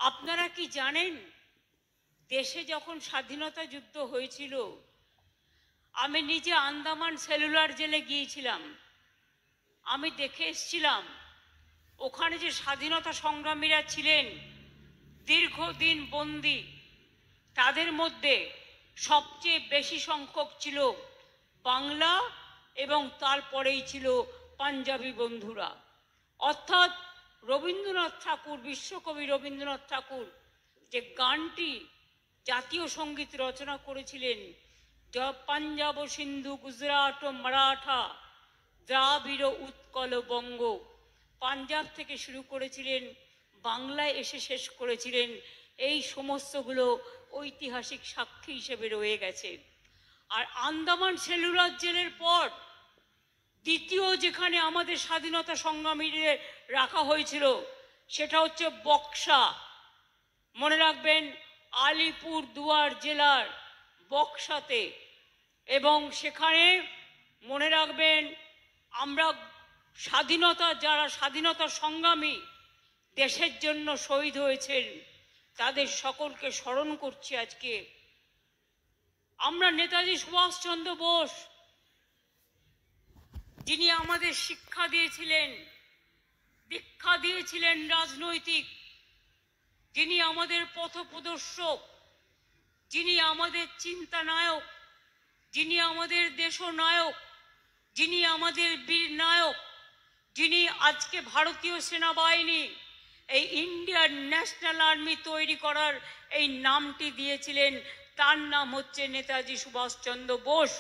আপনারা কি জানেন দেশে যখন স্বাধীনতা যুদ্ধ হয়েছিল আমি নিজে আন্দামান সেলুলার জেলে গিয়েছিলাম। আমি দেখে এসেছিলাম ওখানে যে স্বাধীনতা সংগ্রামীরা ছিলেন দীর্ঘদিন বন্দী, তাদের মধ্যে সবচেয়ে বেশি সংখ্যক ছিল বাংলা এবং তারপরেই ছিল পাঞ্জাবি বন্ধুরা। অর্থাৎ রবীন্দ্রনাথ ঠাকুর, বিশ্বকবি রবীন্দ্রনাথ ঠাকুর যে গানটি জাতীয় সঙ্গীত রচনা করেছিলেন, পাঞ্জাব সিন্ধু গুজরাট ও মারাঠা দ্রাবিড় উৎকল বঙ্গ, পাঞ্জাব থেকে শুরু করেছিলেন, বাংলায় এসে শেষ করেছিলেন, এই সমস্তগুলো ঐতিহাসিক সাক্ষী হিসেবে রয়ে গেছে। আর আন্দামান সেলুলার জেলের পর দ্বিতীয় যেখানে আমাদের স্বাধীনতা সংগ্রামীদের রাখা হয়েছিল সেটা হচ্ছে বক্সা। মনে রাখবেন, আলিপুর দুয়ার জেলার বক্সাতে। এবং সেখানে মনে রাখবেন আমরা যারা স্বাধীনতা সংগ্রামী দেশের জন্য শহীদ হয়েছেন তাদের সকলকে স্মরণ করছি আজকে। আমরা নেতাজি সুভাষচন্দ্র বোস, যিনি আমাদের শিক্ষা দিয়েছিলেন, দীক্ষা দিয়েছিলেন রাজনৈতিক, যিনি আমাদের পথপ্রদর্শক, যিনি আমাদের চিন্তানায়ক, যিনি আমাদের দেশনায়ক, যিনি আমাদের বীর নায়ক, যিনি আজকে ভারতীয় সেনাবাহিনী এই ইন্ডিয়ান ন্যাশনাল আর্মি তৈরি করার এই নামটি দিয়েছিলেন, তার নাম হচ্ছে নেতাজি সুভাষচন্দ্র বোস।